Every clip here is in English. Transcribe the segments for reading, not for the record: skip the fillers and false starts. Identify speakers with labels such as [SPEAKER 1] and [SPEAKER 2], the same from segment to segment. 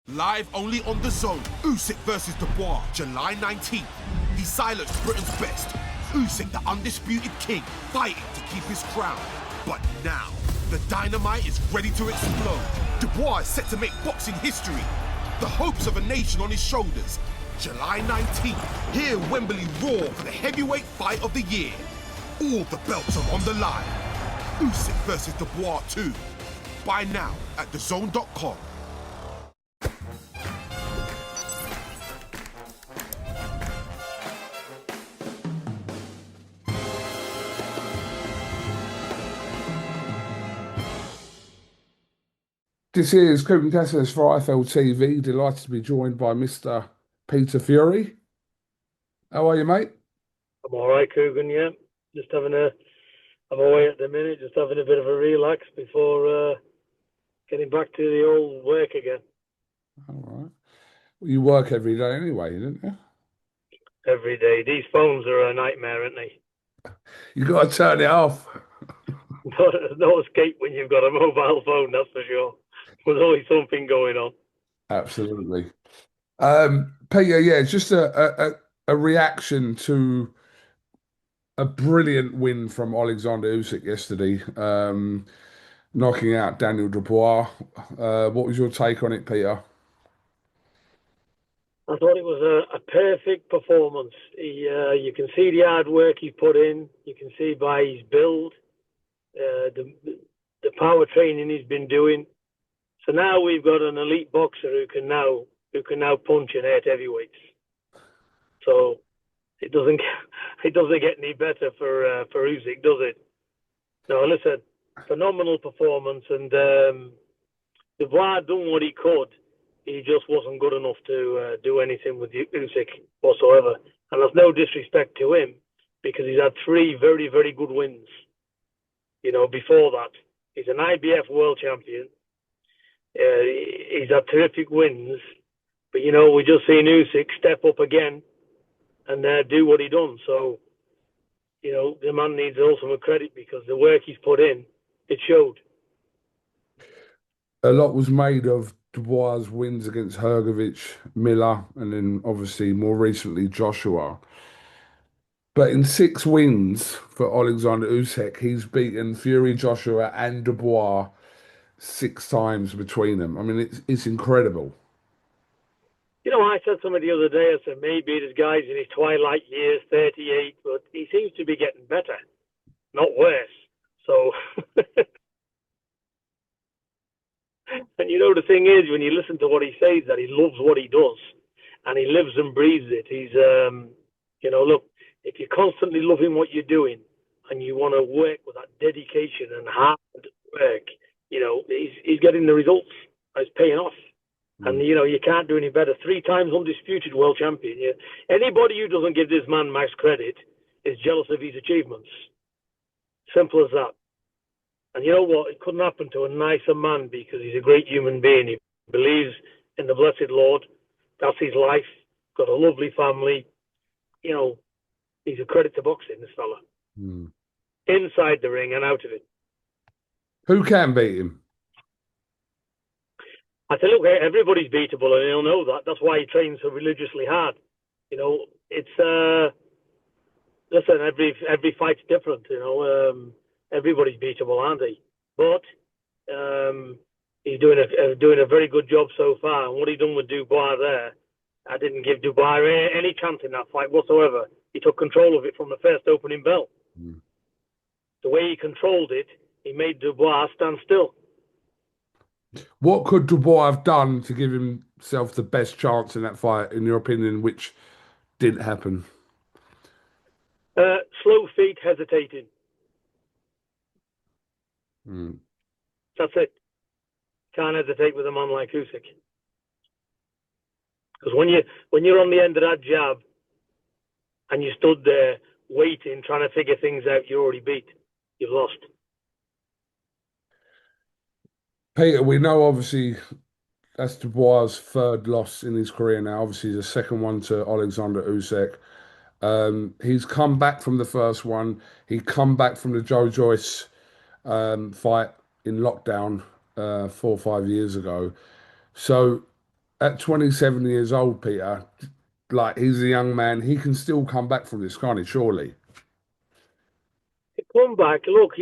[SPEAKER 1] Live only on The Zone. Usyk versus Dubois, July 19th. He silenced Britain's best. Usyk, the undisputed king, fighting to keep his crown. But now, the dynamite is ready to explode. Dubois is set to make boxing history. The hopes of a nation on his shoulders. July 19th, hear Wembley roar for the heavyweight fight of the year. All the belts are on the line. Usyk versus Dubois 2. Buy now at thezone.com.
[SPEAKER 2] This is Cooper Cassius for IFLTV. Delighted to be joined by Mr. Peter Fury. How are you, mate?
[SPEAKER 3] I'm all right, Coogan, yeah. Just I'm away at the minute, just having a bit of a relax before getting back to the old work again.
[SPEAKER 2] All right. Well, you work every day anyway, don't you?
[SPEAKER 3] Every day. These phones are a nightmare, aren't they?
[SPEAKER 2] You got to turn it off.
[SPEAKER 3] No escape when you've got a mobile phone, that's for sure. There's always something going on.
[SPEAKER 2] Absolutely. Peter, yeah, just a reaction to a brilliant win from Alexander Usyk yesterday, knocking out Daniel Dubois. What was your take on it, Peter?
[SPEAKER 3] I thought it was a perfect performance. You can see the hard work he put in. You can see by his build, the power training he's been doing. So now we've got an elite boxer who can now punch in 8 heavyweights. So it doesn't get any better for Usyk, does it? No, listen, phenomenal performance, and Dubois done what he could. He just wasn't good enough to do anything with Usyk whatsoever. And there's no disrespect to him because he's had 3 very, very good wins. You know, before that, he's an IBF world champion. He's had terrific wins, but you know, we're just seeing Usyk step up again and do what he done. So, you know, the man needs ultimate credit because the work he's put in, it showed.
[SPEAKER 2] A lot was made of Dubois' wins against Hrgovic, Miller, and then obviously more recently Joshua. But in 6 wins for Alexander Usyk, he's beaten Fury, Joshua, and Dubois 6 times between them. I mean, it's incredible.
[SPEAKER 3] You know, I said something the other day, I said maybe this guy's in his twilight years, 38, but he seems to be getting better, not worse. So, and you know, the thing is, when you listen to what he says, that he loves what he does and he lives and breathes it. He's, you know, look, if you're constantly loving what you're doing and you want to work with that dedication and hard work, you know, he's getting the results. It's paying off. And, you know, you can't do any better. 3 times undisputed world champion. Yeah. Anybody who doesn't give this man max credit is jealous of his achievements. Simple as that. And you know what? It couldn't happen to a nicer man because he's a great human being. He believes in the blessed Lord. That's his life. Got a lovely family. You know, he's a credit to boxing, this fella. Inside the ring and out of it.
[SPEAKER 2] Who can beat him?
[SPEAKER 3] I tell you, look, everybody's beatable, and he'll know that. That's why he trains so religiously hard. You know, it's listen, every fight's different. You know, everybody's beatable, aren't they? But he's doing a very good job so far. And what he done with Dubois there, I didn't give Dubois any chance in that fight whatsoever. He took control of it from the first opening bell. The way he controlled it, he made Dubois stand still.
[SPEAKER 2] What could Dubois have done to give himself the best chance in that fight, in your opinion, which didn't happen?
[SPEAKER 3] Slow feet, hesitating. That's it. Can't hesitate with a man like Usyk. Because when you're on the end of that jab and you stood there waiting, trying to figure things out, you're already beat. You've lost.
[SPEAKER 2] Peter, we know obviously that's Dubois' 3rd loss in his career now. Obviously, the 2nd one to Alexander Usyk. He's come back from the first one. He come back from the Joe Joyce fight in lockdown 4 or 5 years ago. So at 27 years old, Peter, like he's a young man, he can still come back from this, can't he? Surely.
[SPEAKER 3] To come back, look,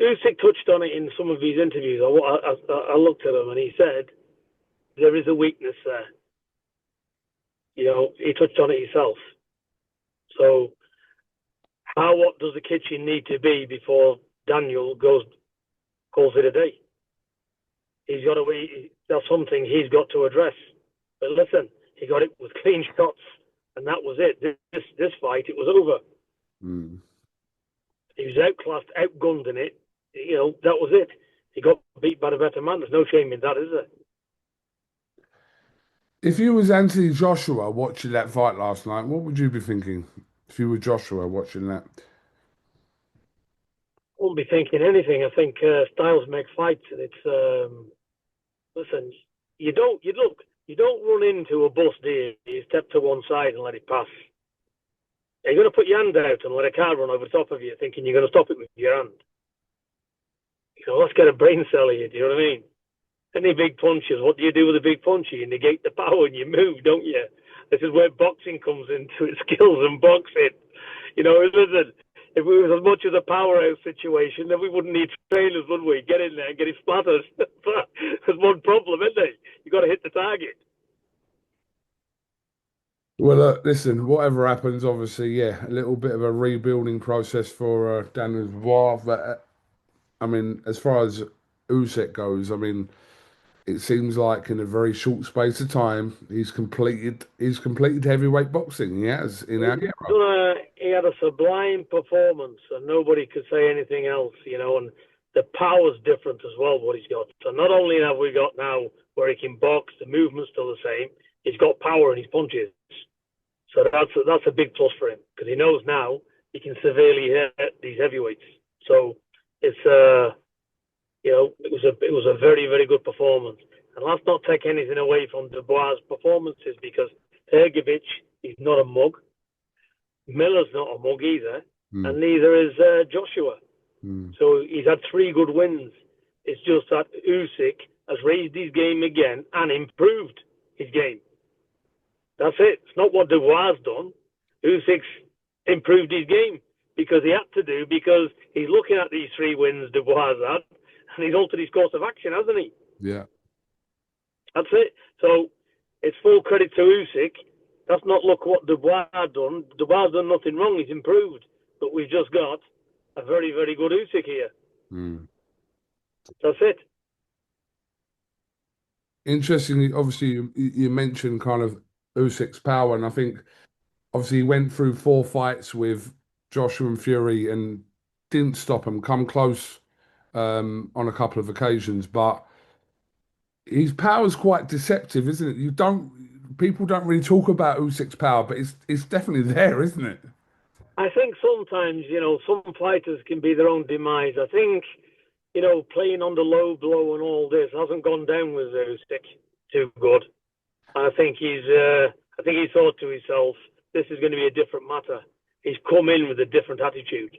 [SPEAKER 3] Usyk touched on it in some of his interviews. I looked at him and he said there is a weakness there. You know, he touched on it himself. So, what does the kitchen need to be before Daniel calls it a day? He's got to. That's something he's got to address. But listen, he got it with clean shots, and that was it. This fight, it was over.
[SPEAKER 2] Mm.
[SPEAKER 3] He was outclassed, outgunned in it. You know, that was it. He got beat by the better man. There's no shame in that, is there?
[SPEAKER 2] If you was Anthony Joshua watching that fight last night, what would you be thinking? If you were Joshua watching that?
[SPEAKER 3] I wouldn't be thinking anything. I think styles make fights, and it's listen. You don't run into a bus, do you? You step to one side and let it pass. You're going to put your hand out and let a car run over the top of you, thinking you're going to stop it with your hand. You know, let's get a brain cell here. Do you know what I mean? Any big punches, what do you do with a big punch? You negate the power and you move, don't you? This is where boxing comes into its skills and boxing. You know, listen, if it was as much as a powerhouse situation, then we wouldn't need trainers, would we? Get in there and get it splattered. There's one problem, isn't there? You've got to hit the target.
[SPEAKER 2] Well, listen, whatever happens, obviously, yeah, a little bit of a rebuilding process for Daniel Dubois. But I mean, as far as Usyk goes, I mean, it seems like in a very short space of time, he's completed heavyweight boxing. He has in our era.
[SPEAKER 3] He had a sublime performance, and nobody could say anything else. You know, and the power's different as well. What he's got. So not only have we got now where he can box, the movement's still the same. He's got power in his punches. So that's a big plus for him because he knows now he can severely hurt these heavyweights. So it's you know, it was a very, very good performance. And let's not take anything away from Dubois' performances because Hergovic is not a mug. Miller's not a mug either, and neither is Joshua. So he's had 3 good wins. It's just that Usyk has raised his game again and improved his game. That's it. It's not what Dubois done. Usyk's improved his game because he had to do, because he's looking at these 3 wins Dubois had, and he's altered his course of action, hasn't he?
[SPEAKER 2] Yeah.
[SPEAKER 3] That's it. So it's full credit to Usyk. That's not look what Dubois done. Dubois done nothing wrong. He's improved. But we've just got a very, very good Usyk here. That's it.
[SPEAKER 2] Interestingly, obviously, you mentioned kind of Usyk's power, and I think obviously he went through 4 fights with Joshua and Fury and didn't stop him, come close on a couple of occasions, but his power's quite deceptive, isn't it? People don't really talk about Usyk's power, but it's definitely there, isn't it?
[SPEAKER 3] I think sometimes, you know, some fighters can be their own demise. I think, you know, playing on the low blow and all this hasn't gone down with Usyk too good. I think he's thought to himself, this is going to be a different matter. He's come in with a different attitude.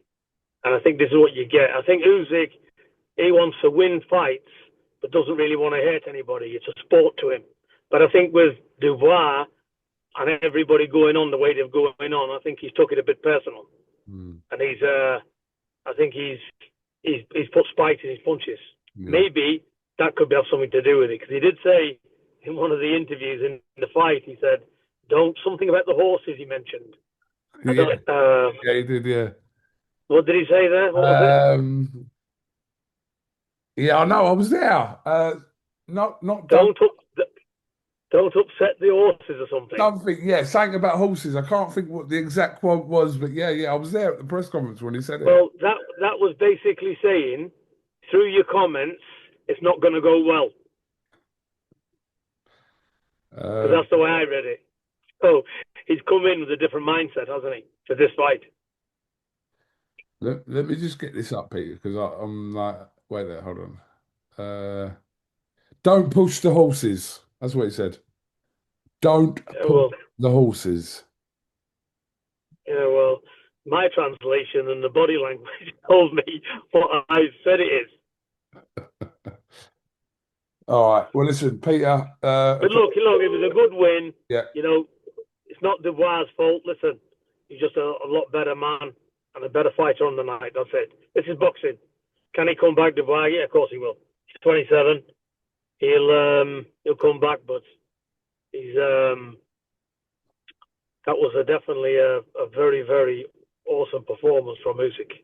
[SPEAKER 3] And I think this is what you get. I think Usyk, he wants to win fights, but doesn't really want to hurt anybody. It's a sport to him. But I think with Dubois and everybody going on the way they're going on, I think he's took it a bit personal. And I think he's put spikes in his punches. Yeah. Maybe that could have something to do with it, because he did say in one of the interviews in the fight, he said, something about the horses he mentioned.
[SPEAKER 2] Yeah, he did, yeah.
[SPEAKER 3] What did he say there? What was it?
[SPEAKER 2] Yeah, I know, I was there.
[SPEAKER 3] Don't upset the horses or something.
[SPEAKER 2] Something about horses. I can't think what the exact quote was, but yeah, I was there at the press conference when he said it.
[SPEAKER 3] Well, that was basically saying, through your comments, it's not going to go well. That's the way I read it. So he's come in with a different mindset, hasn't he, for this fight?
[SPEAKER 2] Let me just get this up, Peter, because I'm like, wait there, hold on. Don't push the horses. That's what he said. Don't push the horses.
[SPEAKER 3] Yeah, well, my translation and the body language told me what I said it is.
[SPEAKER 2] All right. Well, listen, Peter.
[SPEAKER 3] But look, it was a good win.
[SPEAKER 2] Yeah.
[SPEAKER 3] You know, it's not Dubois' fault. Listen, he's just a lot better man and a better fighter on the night. That's it. This is boxing. Can he come back, Dubois? Yeah, of course he will. He's 27. He'll come back, but he's that was definitely a very, very awesome performance from Usyk.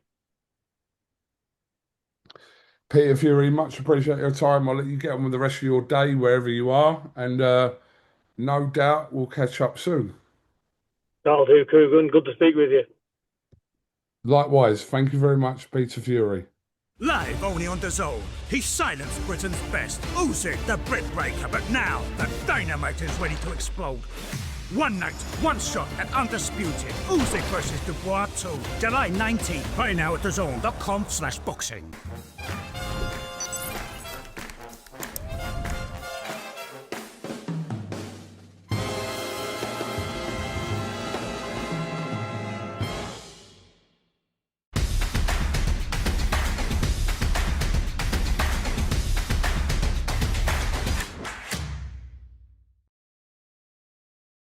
[SPEAKER 2] Peter Fury, much appreciate your time. I'll let you get on with the rest of your day wherever you are, and no doubt we'll catch up soon.
[SPEAKER 3] That'll do, Coogan. Good to speak with you.
[SPEAKER 2] Likewise, thank you very much, Peter Fury.
[SPEAKER 4] Live only on DAZN, he silenced Britain's best. Usyk, the Brit breaker, but now the dynamite is ready to explode. One night, one shot at Undisputed. Usyk versus Dubois 2, July 19th. Buy now at DAZN.com/boxing.